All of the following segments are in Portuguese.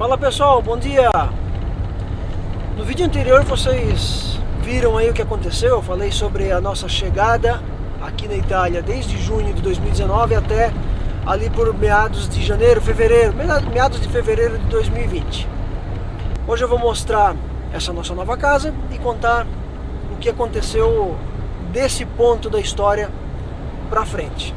Fala pessoal, bom dia! No vídeo anterior vocês viram aí o que aconteceu. Eu falei sobre a nossa chegada aqui na Itália desde junho de 2019 até ali por meados de janeiro, fevereiro, meados de fevereiro de 2020. Hoje eu vou mostrar essa nossa nova casa e contar o que aconteceu desse ponto da história pra frente.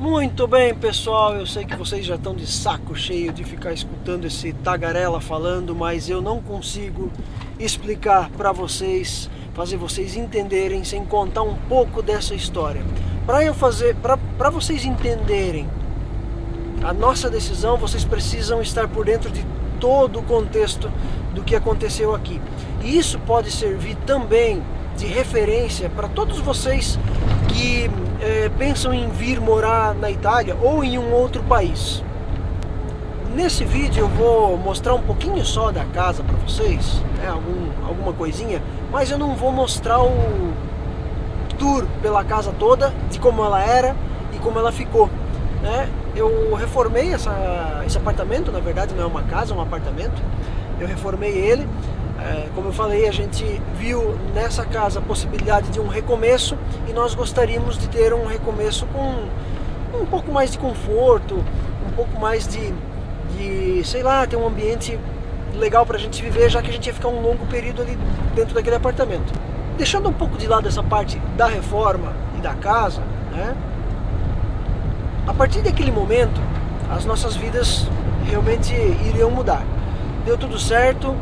Muito bem, pessoal, eu sei que vocês já estão de saco cheio de ficar escutando esse tagarela falando, mas eu não consigo explicar para vocês, fazer vocês entenderem sem contar um pouco dessa história. Para vocês entenderem a nossa decisão, vocês precisam estar por dentro de todo o contexto do que aconteceu aqui. E isso pode servir também de referência para todos vocês que pensam em vir morar na Itália ou em um outro país. Nesse vídeo eu vou mostrar um pouquinho só da casa para vocês, né, alguma coisinha, mas eu não vou mostrar o tour pela casa toda, de como ela era e como ela ficou, né? Eu reformei esse apartamento, na verdade não é uma casa, é um apartamento. Eu reformei ele. Como eu falei, a gente viu nessa casa a possibilidade de um recomeço e nós gostaríamos de ter um recomeço com um pouco mais de conforto, um pouco mais de sei lá, ter um ambiente legal pra gente viver, já que a gente ia ficar um longo período ali dentro daquele apartamento. Deixando um pouco de lado essa parte da reforma e da casa, né? A partir daquele momento, as nossas vidas realmente iriam mudar. Deu tudo certo.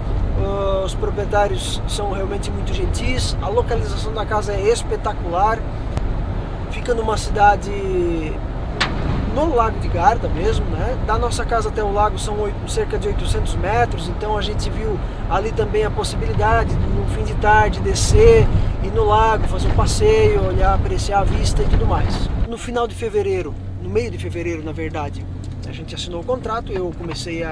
Os proprietários são realmente muito gentis, a localização da casa é espetacular, fica numa cidade no Lago de Garda mesmo, né? Da nossa casa até o lago são cerca de 800 metros, então a gente viu ali também a possibilidade de, no fim de tarde, descer, ir no lago, fazer um passeio, olhar, apreciar a vista e tudo mais. No final de fevereiro, no meio de fevereiro na verdade, a gente assinou o contrato, eu comecei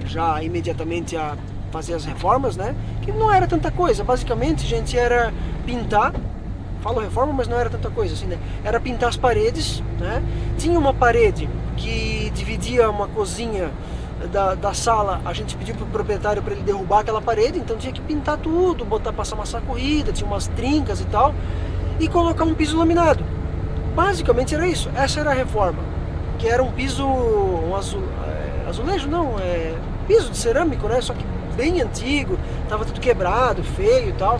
já imediatamente a fazer as reformas, né? Que não era tanta coisa, basicamente, gente, era pintar. Falo reforma, mas não era tanta coisa assim, né? Era pintar as paredes, né? Tinha uma parede que dividia uma cozinha da sala. A gente pediu pro proprietário para ele derrubar aquela parede, então tinha que pintar tudo, passar massa corrida, tinha umas trincas e tal, e colocar um piso laminado. Basicamente era isso. Essa era a reforma, que era um piso, azulejo não, piso de cerâmico, né? Só que bem antigo, tava tudo quebrado, feio e tal.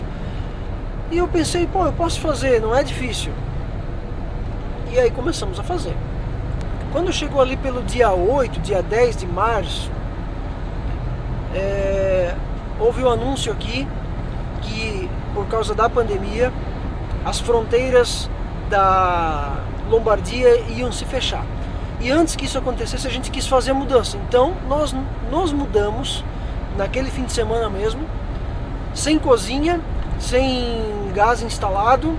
E eu pensei, pô, eu posso fazer, não é difícil. E aí começamos a fazer. Quando chegou ali pelo dia 8, dia 10 de março, houve um anúncio aqui que, por causa da pandemia, as fronteiras da Lombardia iam se fechar. E antes que isso acontecesse, a gente quis fazer a mudança. Então, nós nos mudamos naquele fim de semana mesmo, sem cozinha, sem gás instalado,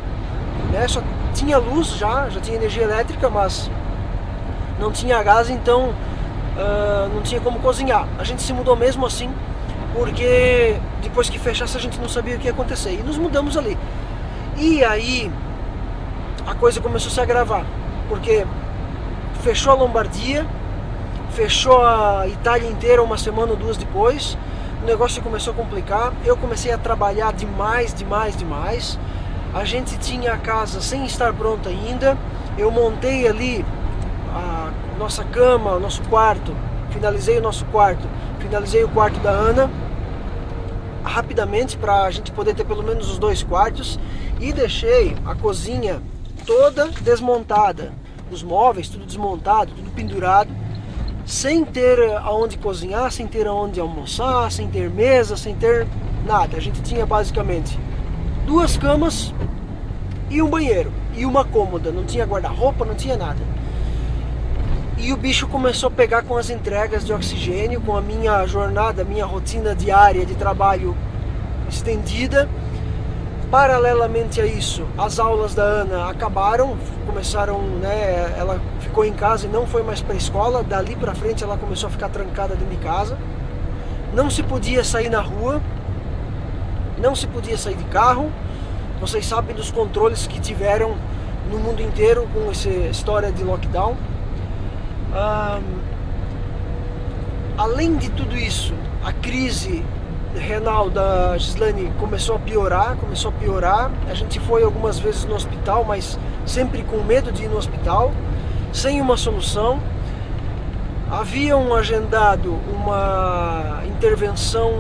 né? Só tinha luz, já tinha energia elétrica, mas não tinha gás, então não tinha como cozinhar. A gente se mudou mesmo assim, porque depois que fechasse a gente não sabia o que ia acontecer, e nos mudamos ali. E aí a coisa começou a se agravar, porque fechou a Lombardia, fechou a Itália inteira uma semana ou duas depois, o negócio começou a complicar, eu comecei a trabalhar demais. A gente tinha a casa sem estar pronta ainda, eu montei ali a nossa cama, o nosso quarto, finalizei o nosso quarto, finalizei o quarto da Ana, rapidamente para a gente poder ter pelo menos os 2 quartos, e deixei a cozinha toda desmontada, os móveis tudo desmontado, tudo pendurado, sem ter aonde cozinhar, sem ter aonde almoçar, sem ter mesa, sem ter nada. A gente tinha basicamente 2 camas e um banheiro e uma cômoda, não tinha guarda-roupa, não tinha nada. E o bicho começou a pegar com as entregas de oxigênio, com a minha jornada, minha rotina diária de trabalho estendida. Paralelamente a isso, as aulas da Ana acabaram, começaram, né, ela ficou em casa e não foi mais para a escola. Dali para frente ela começou a ficar trancada dentro de casa. Não se podia sair na rua, não se podia sair de carro. Vocês sabem dos controles que tiveram no mundo inteiro com essa história de lockdown. Além de tudo isso, a crise renal da Gislane começou a piorar. A gente foi algumas vezes no hospital, mas sempre com medo de ir no hospital, sem uma solução. Haviam agendado uma intervenção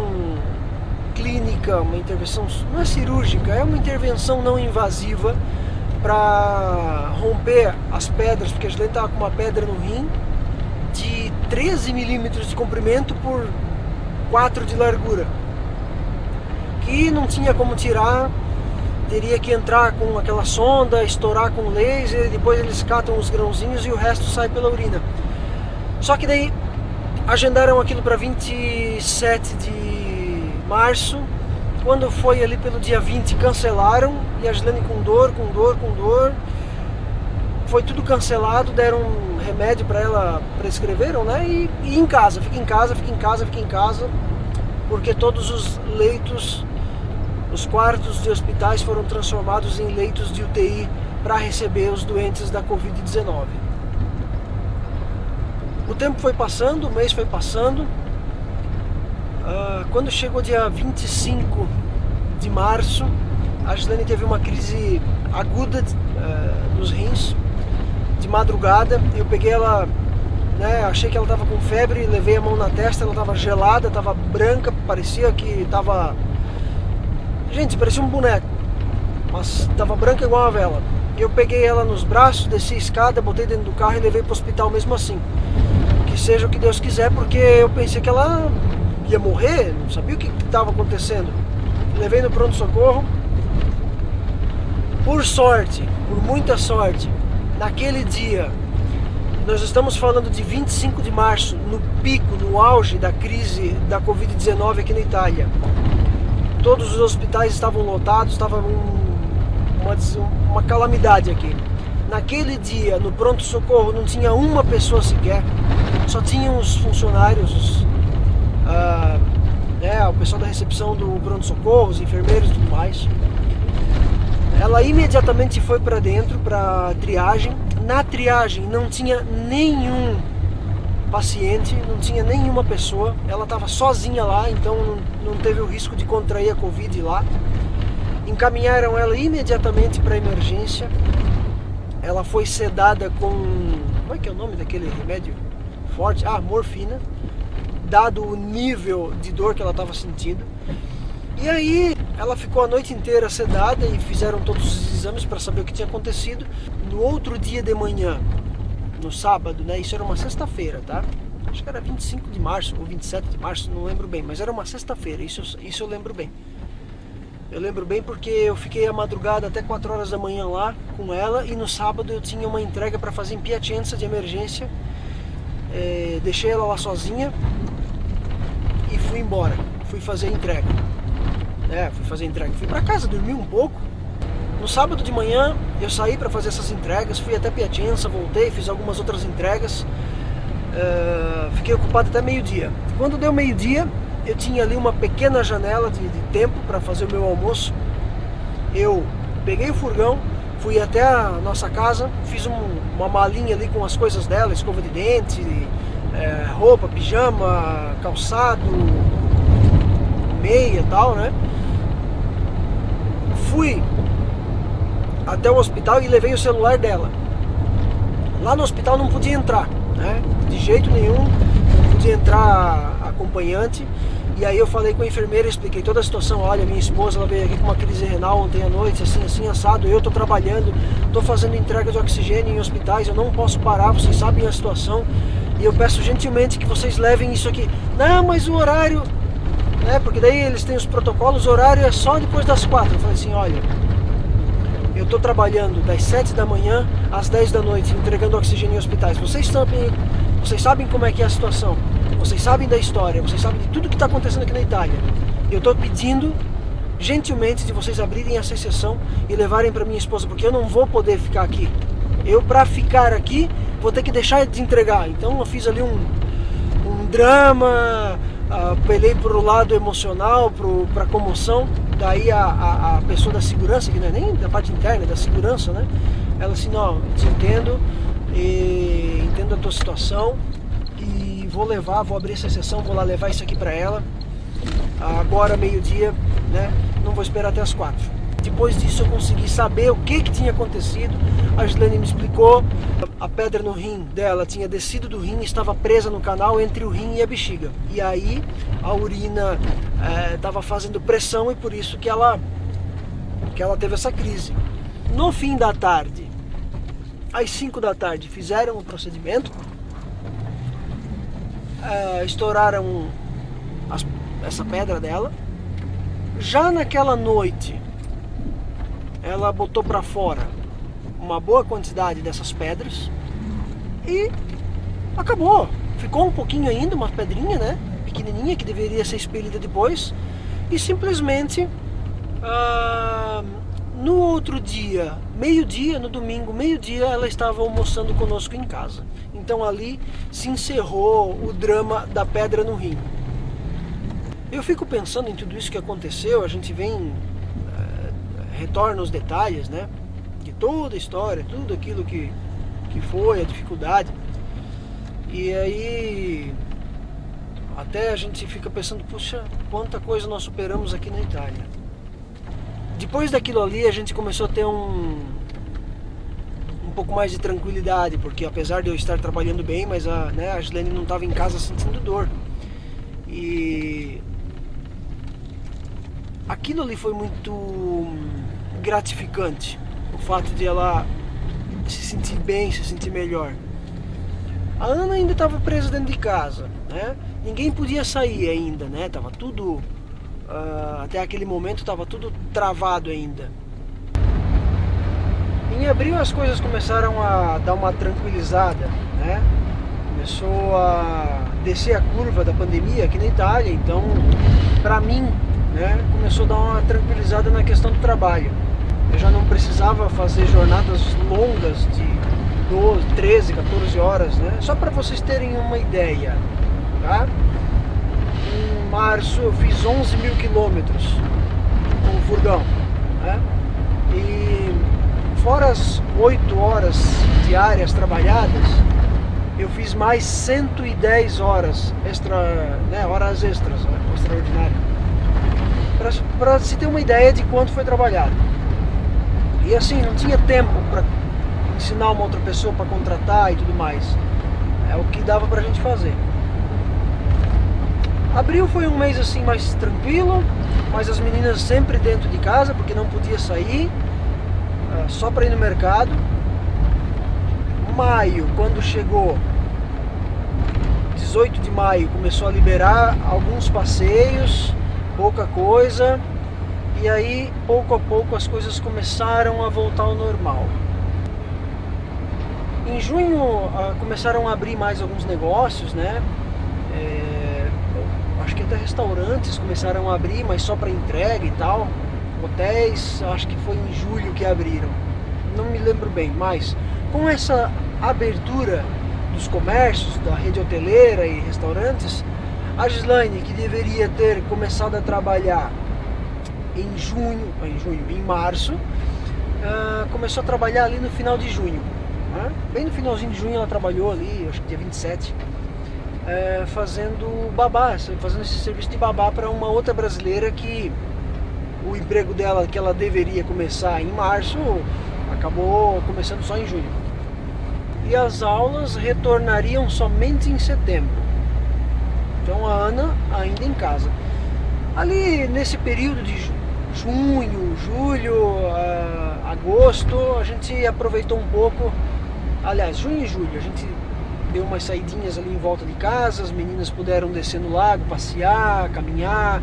clínica, uma intervenção não é cirúrgica, é uma intervenção não invasiva para romper as pedras, porque a Gislane estava com uma pedra no rim de 13 milímetros de comprimento por 4 de largura, que não tinha como tirar, teria que entrar com aquela sonda, estourar com laser, depois eles catam os grãozinhos e o resto sai pela urina. Só que daí agendaram aquilo para 27 de março, quando foi ali pelo dia 20 cancelaram, e a Gislane com dor, foi tudo cancelado, deram um remédio para ela, prescreveram, né, e em casa, fica em casa, porque todos os leitos, os quartos de hospitais foram transformados em leitos de UTI para receber os doentes da Covid-19. O tempo foi passando, o mês foi passando. Quando chegou dia 25 de março, a Gislane teve uma crise aguda nos rins. De madrugada, eu peguei ela, né, achei que ela estava com febre, levei a mão na testa, ela estava gelada, estava branca, parecia que estava... Gente, parecia um boneco, mas estava branca igual uma vela. Eu peguei ela nos braços, desci a escada, botei dentro do carro e levei para o hospital mesmo assim. Que seja o que Deus quiser, porque eu pensei que ela ia morrer, não sabia o que estava acontecendo. Levei no pronto-socorro. Por sorte, por muita sorte, naquele dia, nós estamos falando de 25 de março, no pico, no auge da crise da Covid-19 aqui na Itália. Todos os hospitais estavam lotados, estava uma calamidade aqui. Naquele dia, no pronto-socorro, não tinha uma pessoa sequer, só tinham os funcionários, o pessoal da recepção do pronto-socorro, os enfermeiros e tudo mais. Ela imediatamente foi para dentro, para triagem. Na triagem não tinha nenhum paciente, não tinha nenhuma pessoa. Ela estava sozinha lá, então não teve o risco de contrair a Covid lá. Encaminharam ela imediatamente para a emergência. Ela foi sedada com... Como é que é o nome daquele remédio forte? Morfina. Dado o nível de dor que ela estava sentindo. E aí ela ficou a noite inteira sedada e fizeram todos os exames para saber o que tinha acontecido. No outro dia de manhã, no sábado, né? Isso era uma sexta-feira, tá? Acho que era 25 de março ou 27 de março, não lembro bem, mas era uma sexta-feira, isso eu lembro bem. Eu lembro bem porque eu fiquei a madrugada até 4 horas da manhã lá com ela, e no sábado eu tinha uma entrega para fazer em Piacenza de emergência. Deixei ela lá sozinha e fui embora, fui fazer a entrega. Fui para casa, dormi um pouco. No sábado de manhã eu saí para fazer essas entregas, fui até Piacenza, voltei, fiz algumas outras entregas. Fiquei ocupado até meio-dia. Quando deu meio-dia, eu tinha ali uma pequena janela de tempo para fazer o meu almoço. Eu peguei o furgão, fui até a nossa casa, fiz uma malinha ali com as coisas dela, escova de dente, roupa, pijama, calçado, meia e tal, né? Fui até o hospital e levei o celular dela. Lá no hospital não podia entrar, né? De jeito nenhum, não podia entrar acompanhante. E aí eu falei com a enfermeira, expliquei toda a situação. Olha, minha esposa, ela veio aqui com uma crise renal ontem à noite, assim, assado. Eu tô trabalhando, tô fazendo entrega de oxigênio em hospitais, eu não posso parar, vocês sabem a situação. E eu peço gentilmente que vocês levem isso aqui. Não, mas o horário... porque daí eles têm os protocolos, o horário é só depois das 4. Eu falei assim, olha, eu tô trabalhando das 7 da manhã às 10 da noite, entregando oxigênio em hospitais. Vocês sabem como é que é a situação. Vocês sabem da história, vocês sabem de tudo que está acontecendo aqui na Itália. Eu estou pedindo gentilmente de vocês abrirem essa exceção e levarem para minha esposa, porque eu não vou poder ficar aqui. Eu, para ficar aqui, vou ter que deixar de entregar. Então eu fiz ali um drama, apelei pro lado emocional, pra comoção. Daí a pessoa da segurança, que não é nem da parte interna, da segurança, né? Ela assim, não, te entendo, entendo a tua situação e vou abrir essa sessão, vou lá levar isso aqui pra ela. Agora, meio-dia, né? Não vou esperar até as 4. Depois disso eu consegui saber o que tinha acontecido. A Gislaine me explicou. A pedra no rim dela tinha descido do rim e estava presa no canal entre o rim e a bexiga. E aí a urina estava fazendo pressão e por isso que ela teve essa crise. No fim da tarde, às 5 da tarde, fizeram o procedimento. Estouraram essa pedra dela. Já naquela noite, ela botou para fora uma boa quantidade dessas pedras e acabou. Ficou um pouquinho ainda, uma pedrinha, né, pequenininha, que deveria ser expelida depois. E simplesmente no outro dia, meio-dia, no domingo, meio-dia, ela estava almoçando conosco em casa. Então ali se encerrou o drama da pedra no rim. Eu fico pensando em tudo isso que aconteceu, a gente vem, retorna os detalhes, né, de toda a história, tudo aquilo que foi, a dificuldade. E aí, até a gente fica pensando, puxa, quanta coisa nós superamos aqui na Itália. Depois daquilo ali, a gente começou a ter um pouco mais de tranquilidade, porque apesar de eu estar trabalhando bem, mas a Gislaine não estava em casa sentindo dor. E aquilo ali foi muito gratificante, o fato de ela se sentir bem, se sentir melhor. A Ana ainda estava presa dentro de casa, né? Ninguém podia sair ainda, né? Tava tudo, até aquele momento estava tudo travado ainda. Em abril as coisas começaram a dar uma tranquilizada, né? Começou a descer a curva da pandemia aqui na Itália, então para mim, né, começou a dar uma tranquilizada na questão do trabalho. Eu já não precisava fazer jornadas longas de 12, 13, 14 horas, né? Só para vocês terem uma ideia, tá? Em março eu fiz 11 mil quilômetros com o furgão, né? E fora as 8 horas diárias trabalhadas, eu fiz mais 110 horas horas extras, né? Extraordinário. Para se ter uma ideia de quanto foi trabalhado. E assim, não tinha tempo para ensinar uma outra pessoa para contratar e tudo mais. É o que dava pra gente fazer. Abril foi um mês assim mais tranquilo, mas as meninas sempre dentro de casa, porque não podia sair, só para ir no mercado. Maio, quando chegou 18 de maio, começou a liberar alguns passeios, pouca coisa, e aí pouco a pouco as coisas começaram a voltar ao normal. Em junho começaram a abrir mais alguns negócios, né? Acho que até restaurantes começaram a abrir, mas só para entrega e tal. Hotéis, acho que foi em julho que abriram, não me lembro bem, mas com essa abertura dos comércios, da rede hoteleira e restaurantes, a Gislaine, que deveria ter começado a trabalhar em março, começou a trabalhar ali no final de junho, né? Bem no finalzinho de junho ela trabalhou ali, acho que dia 27, fazendo babá, fazendo esse serviço de babá para uma outra brasileira que o emprego dela, que ela deveria começar em março, acabou começando só em junho. E as aulas retornariam somente em setembro. Então a Ana ainda em casa. Ali nesse período de junho, julho, agosto, a gente aproveitou um pouco. Aliás, junho e julho, a gente deu umas saidinhas ali em volta de casa, as meninas puderam descer no lago, passear, caminhar,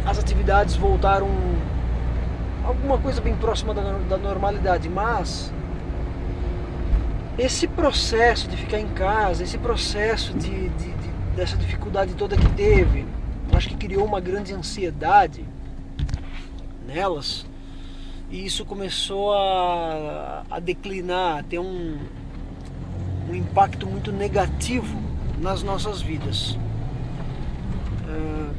as atividades voltaram alguma coisa bem próxima da normalidade, mas esse processo de ficar em casa, esse processo dessa dificuldade toda que teve, acho que criou uma grande ansiedade nelas, e isso começou a declinar, a ter um impacto muito negativo nas nossas vidas.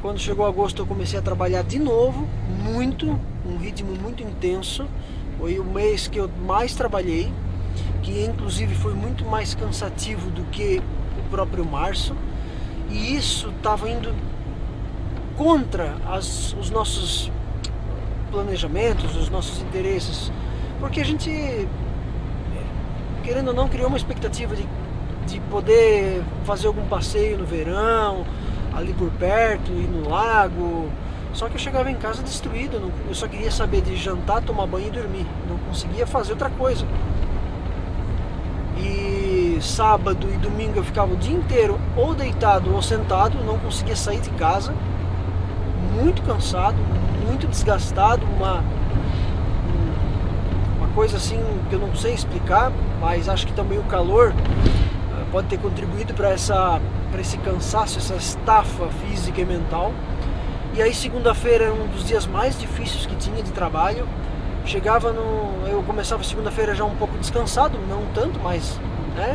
Quando chegou agosto eu comecei a trabalhar de novo, um ritmo muito intenso. Foi o mês que eu mais trabalhei, que inclusive foi muito mais cansativo do que o próprio março, e isso estava indo contra os nossos planejamentos, os nossos interesses, porque a gente, querendo ou não, criou uma expectativa de poder fazer algum passeio no verão, ali por perto, ir no lago. Só que eu chegava em casa destruído, eu só queria saber de jantar, tomar banho e dormir, não conseguia fazer outra coisa. E sábado e domingo eu ficava o dia inteiro ou deitado ou sentado, não conseguia sair de casa, muito cansado, muito desgastado, uma coisa assim que eu não sei explicar, mas acho que também o calor pode ter contribuído para esse cansaço, essa estafa física e mental. E aí segunda-feira era um dos dias mais difíceis que tinha de trabalho. Eu começava segunda-feira já um pouco descansado, não tanto, mas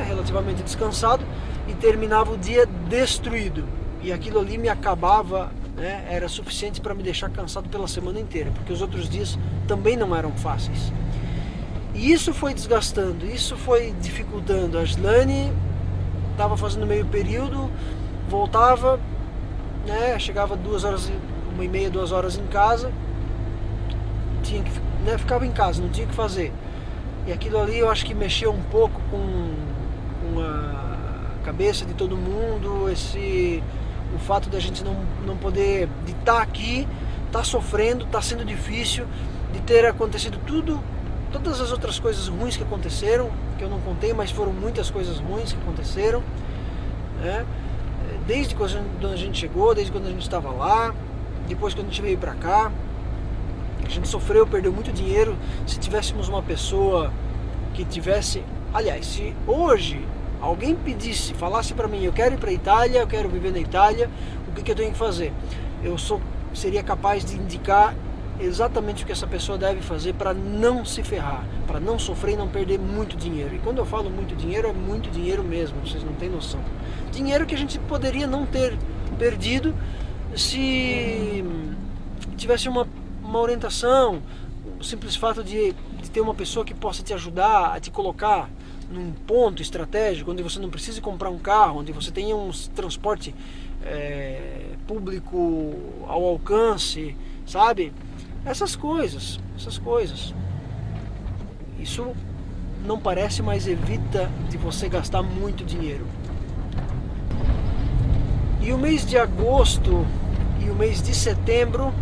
relativamente descansado, e terminava o dia destruído. E aquilo ali me acabava, era suficiente para me deixar cansado pela semana inteira, porque os outros dias também não eram fáceis. E isso foi desgastando, isso foi dificultando. A Gislane estava fazendo meio período, voltava, chegava 1h30, 2 horas em casa, tinha que, ficava em casa, não tinha o que fazer. E aquilo ali eu acho que mexeu um pouco com a cabeça de todo mundo, o fato da gente não poder, de estar aqui, estar sofrendo, estar sendo difícil, de ter acontecido todas as outras coisas ruins que aconteceram, que eu não contei, mas foram muitas coisas ruins que aconteceram, desde quando a gente chegou, desde quando a gente estava lá, depois quando a gente veio pra cá, a gente sofreu, perdeu muito dinheiro. Se tivéssemos uma pessoa que tivesse, aliás, se hoje alguém falasse pra mim, eu quero ir pra Itália, eu quero viver na Itália, o que eu tenho que fazer? Seria capaz de indicar exatamente o que essa pessoa deve fazer para não se ferrar, para não sofrer e não perder muito dinheiro. E quando eu falo muito dinheiro, é muito dinheiro mesmo, vocês não têm noção. Dinheiro que a gente poderia não ter perdido se tivesse uma orientação, o simples fato de ter uma pessoa que possa te ajudar a te colocar num ponto estratégico, onde você não precise comprar um carro, onde você tenha um transporte público ao alcance, sabe? Essas coisas. Isso não parece, mas evita de você gastar muito dinheiro. E o mês de agosto e o mês de setembro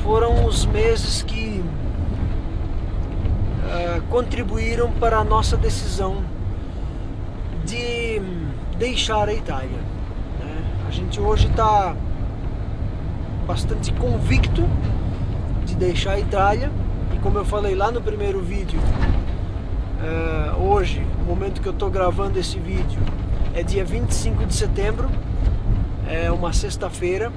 foram os meses que contribuíram para a nossa decisão de deixar a Itália. A gente hoje está bastante convicto de deixar a Itália, e como eu falei lá no primeiro vídeo, hoje, no momento que eu estou gravando esse vídeo, é dia 25 de setembro, é uma sexta-feira,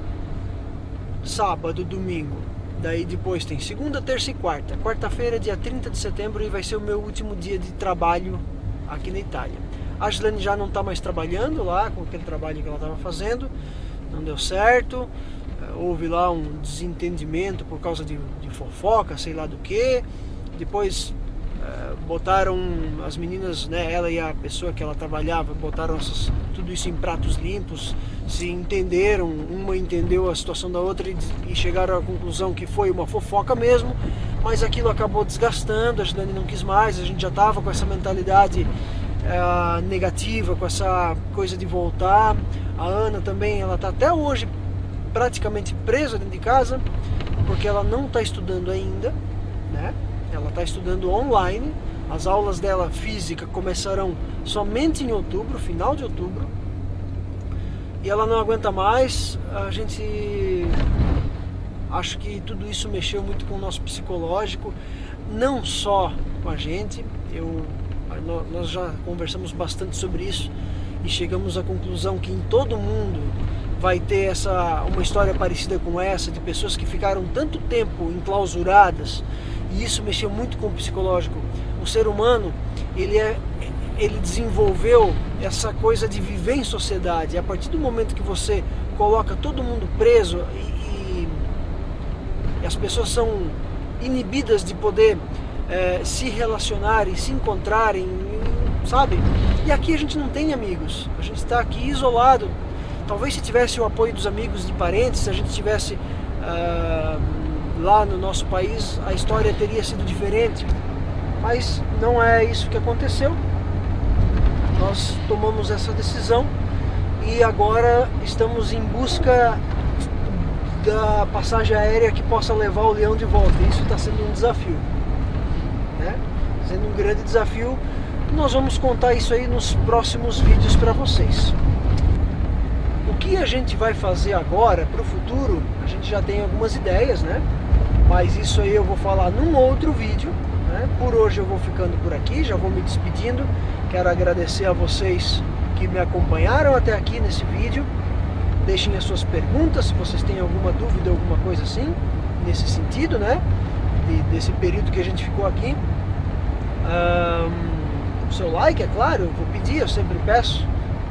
sábado, domingo, daí depois tem segunda, terça e quarta. Quarta-feira é dia 30 de setembro e vai ser o meu último dia de trabalho aqui na Itália. A Gislane já não está mais trabalhando lá com aquele trabalho que ela estava fazendo, não deu certo. Houve lá um desentendimento por causa de fofoca, sei lá do que. Depois botaram as meninas, ela e a pessoa que ela trabalhava, botaram tudo isso em pratos limpos, se entenderam, uma entendeu a situação da outra e chegaram à conclusão que foi uma fofoca mesmo, mas aquilo acabou desgastando, a Gislane não quis mais, a gente já estava com essa mentalidade negativa, com essa coisa de voltar. A Ana também, ela está até hoje praticamente presa dentro de casa, porque ela não está estudando ainda, ela está estudando online. As aulas dela física começarão somente em outubro, final de outubro, e ela não aguenta mais. A gente acho que tudo isso mexeu muito com o nosso psicológico, não só com a gente. Nós já conversamos bastante sobre isso e chegamos à conclusão que em todo mundo vai ter uma história parecida com essa, de pessoas que ficaram tanto tempo enclausuradas, e isso mexeu muito com o psicológico. O ser humano, ele desenvolveu essa coisa de viver em sociedade. A partir do momento que você coloca todo mundo preso e as pessoas são inibidas de poder se relacionarem, se encontrarem, sabe? E aqui a gente não tem amigos, a gente está aqui isolado. Talvez se tivesse o apoio dos amigos, de parentes, se a gente tivesse lá no nosso país, a história teria sido diferente. Mas não é isso que aconteceu. Nós tomamos essa decisão e agora estamos em busca da passagem aérea que possa levar o Leão de volta. Isso está sendo um desafio, né? Sendo um grande desafio. Nós vamos contar isso aí nos próximos vídeos para vocês. O que a gente vai fazer agora para o futuro, a gente já tem algumas ideias, né? Mas isso aí eu vou falar num outro vídeo, né? Por hoje eu vou ficando por aqui, já vou me despedindo. Quero agradecer a vocês que me acompanharam até aqui nesse vídeo. Deixem as suas perguntas, se vocês têm alguma dúvida, alguma coisa assim, nesse sentido, né? Desse período que a gente ficou aqui. O seu like, é claro, eu vou pedir, eu sempre peço.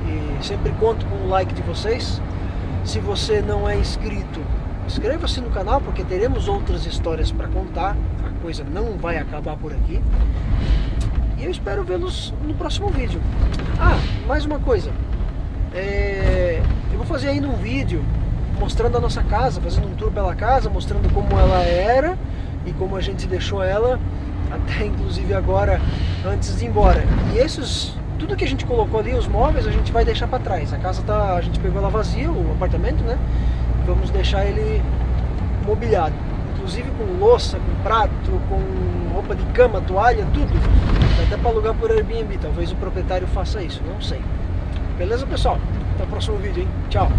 E sempre conto com o like de vocês. Se você não é inscrito, inscreva-se no canal, porque teremos outras histórias para contar. A coisa não vai acabar por aqui. E eu espero vê-los no próximo vídeo. Mais uma coisa. Eu vou fazer ainda um vídeo mostrando a nossa casa, fazendo um tour pela casa, mostrando como ela era e como a gente deixou ela, até inclusive agora, antes de ir embora. E tudo que a gente colocou ali, os móveis, a gente vai deixar para trás. A casa a gente pegou ela vazia, o apartamento, né? Vamos deixar ele mobiliado, inclusive com louça, com prato, com roupa de cama, toalha, tudo. Dá até para alugar por Airbnb, talvez o proprietário faça isso, não sei. Beleza, pessoal? Até o próximo vídeo, hein? Tchau!